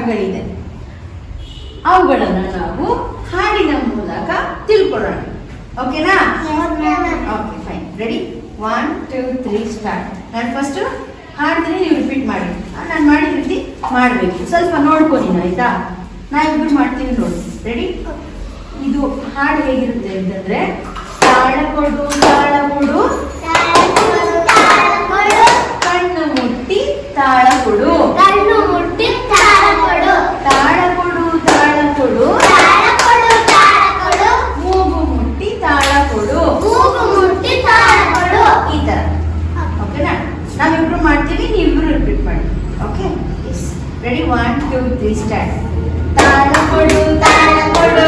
ಭಾಗಗಳಿದೆ. ಅವುಗಳನ್ನು ನಾವು ಹಾಡಿನ ಮೂಲಕ ತಿಳ್ಕೊಳ್ಳೋಣ. ಓಕೆನಾ? Okay fine. ರೆಡಿ? 1 2 3 ಸ್ಟಾರ್ಟ್. ನಾನು ಫಸ್ಟ್ ಹಾಡ್ತೀನಿ, ನೀವು ರಿಪೀಟ್ ಮಾಡಿ. ನಾನು ಮಾಡಿದ ರೀತಿ ಮಾಡಬೇಕು. ಸ್ವಲ್ಪ ನೋಡ್ಕೊಂಡು ಆಯ್ತಾ? ನಾವಿಬ್ರು ಮಾಡ್ತೀವಿ ನೋಡಿ. ರೆಡಿ? ಇದು ಹಾಡು ಹೇಗಿರುತ್ತೆ ಅಂತಂದ್ರೆ, ತಾಳ ಕೊಡು ತಾಳ ಕೊಡು ಕಣ್ಣು ಮುಟ್ಟಿ ತಾಳ ಕೊಡು, ಕಣ್ಣು ಮುಟ್ಟಿ ತಾಳ ಕೊಡು, ತಾಳ ಕೊಡು ತಾಳ ಕೊಡು, ತಾಳ ಕೊಡು ತಾಳ ಕೊಡು, ಮೂಗು ಮುಟ್ಟಿ ತಾಳ ಕೊಡು, ಮೂಗು ಮುಟ್ಟಿ ತಾಳ ಕೊಡು. ಈ ತರ. ಓಕೆನಾ? ನಾವಿಬ್ರು ಮಾಡ್ತೀವಿ, ನೀವಿಬ್ರು ರಿಪೀಟ್ ಮಾಡಿ. ಓಕೆ? ಎಸ್. ರೆಡಿ? 1 2 3 ಸ್ಟಾರ್ಟ್. ತಾಳ ಕೊಡು ತಾಳ ಕೊಡು